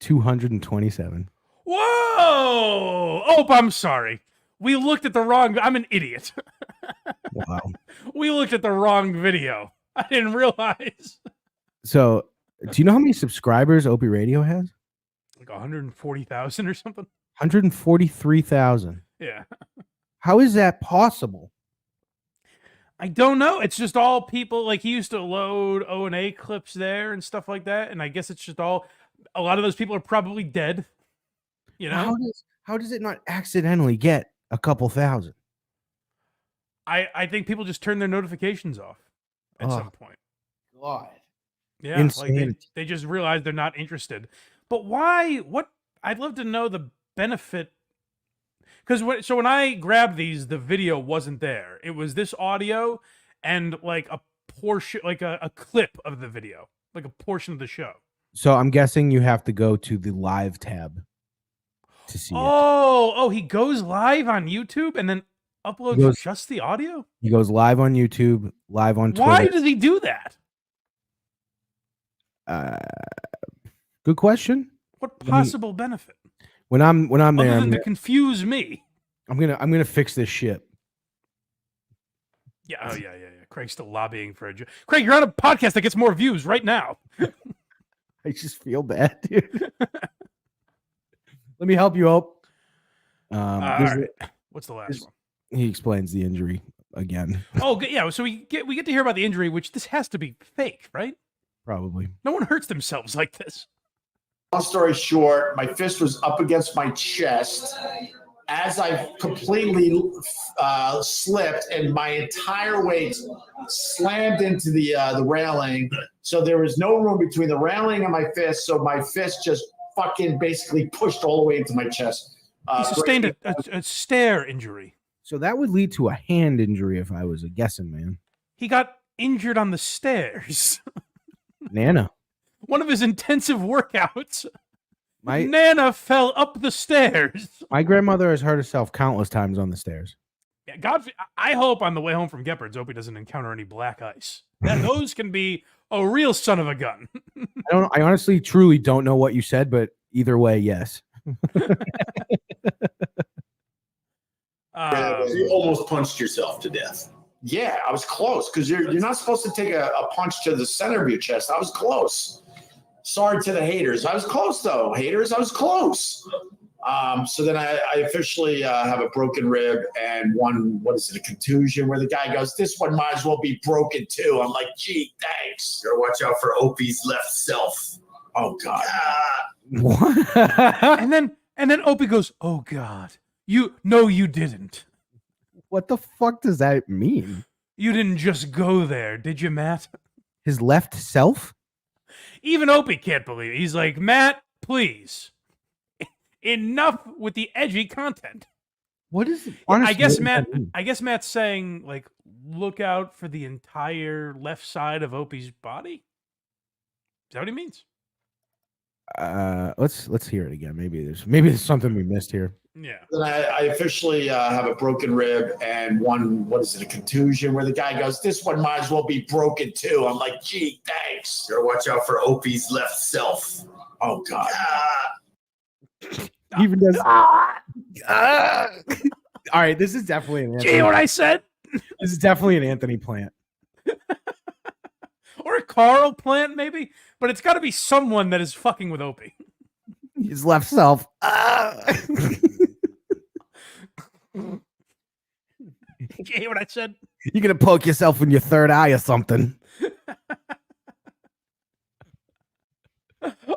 227. Whoa! Oh, I'm sorry. We looked at the wrong. I'm an idiot. Wow. We looked at the wrong video. I didn't realize. So, do you know how many subscribers Opie Radio has? Like 140,000 or something. 143,000. Yeah. How is that possible? I don't know. It's just all people. Like he used to load O&A clips there and stuff like that. And I guess it's just all. A lot of those people are probably dead. You know. How does it not accidentally get a couple thousand? I think people just turn their notifications off at some point. God. Yeah, like Insanity. they just realize they're not interested. But why? What? I'd love to know the benefit. Because when I grabbed these, the video wasn't there. It was this audio and like a portion, like a clip of the video, like a portion of the show. So I'm guessing you have to go to the live tab to see it. Oh, he goes live on YouTube and then uploads just the audio? He goes live on YouTube, live on Twitter. Why does he do that? Good question. What possible benefit? When I'm Other there, than to confuse me. I'm gonna fix this ship. Yeah, yeah. Craig's still lobbying for a job. Craig, you're on a podcast that gets more views right now. I just feel bad, dude. Let me help you out. All right. What's the last one? He explains the injury again. Oh, yeah. So we get to hear about the injury, which this has to be fake, right? Probably. No one hurts themselves like this. Long story short, my fist was up against my chest as I completely slipped, and my entire weight slammed into the railing. So there was no room between the railing and my fist. So my fist just fucking basically pushed all the way into my chest. He sustained a stair injury. So that would lead to a hand injury if I was a guessing man. He got injured on the stairs. Nana. One of his intensive workouts. My Nana fell up the stairs. my grandmother has hurt herself countless times on the stairs. Yeah, God, I hope on the way home from Gephards, Opie doesn't encounter any black ice. Those can be a real son of a gun. I honestly, truly don't know what you said, but either way, yes. You almost punched yourself to death. Yeah, I was close because you're not supposed to take a punch to the center of your chest. I was close. Sorry to the haters. I was close though. Haters, I was close. So then I officially have a broken rib and a contusion where the guy goes, this one might as well be broken too. I'm like, gee, thanks. You gotta watch out for Opie's left self. Oh God. What? and then Opie goes, oh God. You didn't. What the fuck does that mean? You didn't just go there, did you, Matt? His left self? Even Opie can't believe it. He's like, Matt, please. Enough with the edgy content. What is it? I guess Matt's saying, like, look out for the entire left side of Opie's body. Is that what he means? Let's hear it again. Maybe there's something we missed here. Yeah. Then I officially have a broken rib and a contusion where the guy goes, this one might as well be broken too. I'm like, gee, thanks. You gotta watch out for Opie's left self. Oh God. He even does. All right, this is definitely an Anthony. Gee, what I said? This is definitely an Anthony plant. Or a Carl plant, maybe? But it's got to be someone that is fucking with Opie. His left self. Did you hear what I said? You're gonna poke yourself in your third eye or something.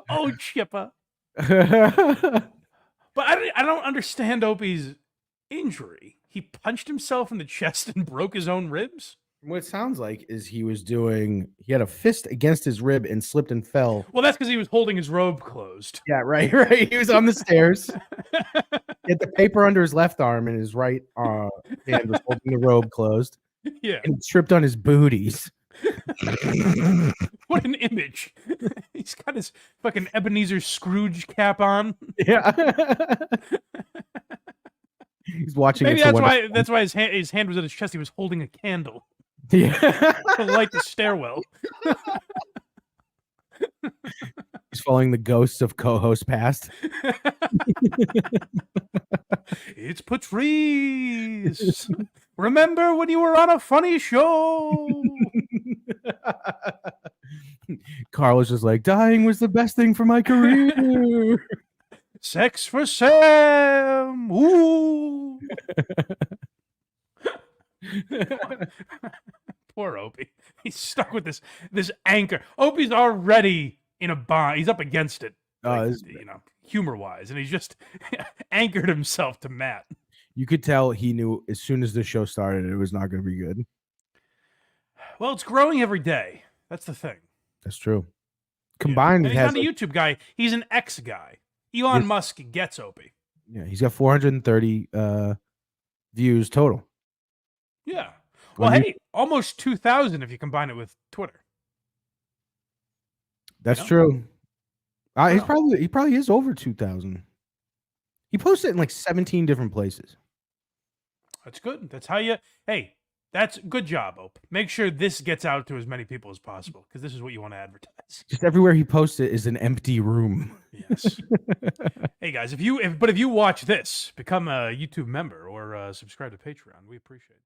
Oh, Chipper. But I don't understand Opie's injury. He punched himself in the chest and broke his own ribs? What it sounds like is he had a fist against his rib and slipped and fell. Well, that's because he was holding his robe closed. Yeah, right, right. He was on the stairs. He had the paper under his left arm and his right hand was holding the robe closed. Yeah. And he tripped on his booties. What an image. He's got his fucking Ebenezer Scrooge cap on. Yeah. He's watching. Maybe It's a that's why his hand was at his chest. He was holding a candle Yeah. to light the stairwell. He's following the ghosts of co-hosts past. It's Patrice. Remember when you were on a funny show? Carl was just like, dying was the best thing for my career. Sex for Sam. Ooh. Poor Opie. He's stuck with this anchor. Opie's already in a bind. He's up against it. Humor wise, and he's just anchored himself to Matt. You could tell he knew as soon as the show started it was not going to be good. Well, it's growing every day. That's the thing. That's true. Combined, and he's not a YouTube guy. He's an X guy. Elon Musk gets Opie. Yeah, he's got 430 views total. Yeah. Well, hey, almost 2,000 if you combine it with Twitter. That's true. He probably is over 2,000. He posted it in like 17 different places. That's good. That's how you. Hey, that's good job, Ope. Make sure this gets out to as many people as possible because this is what you want to advertise. Just everywhere he posts it is an empty room. Yes. Hey guys, if you watch this, become a YouTube member or subscribe to Patreon. We appreciate it.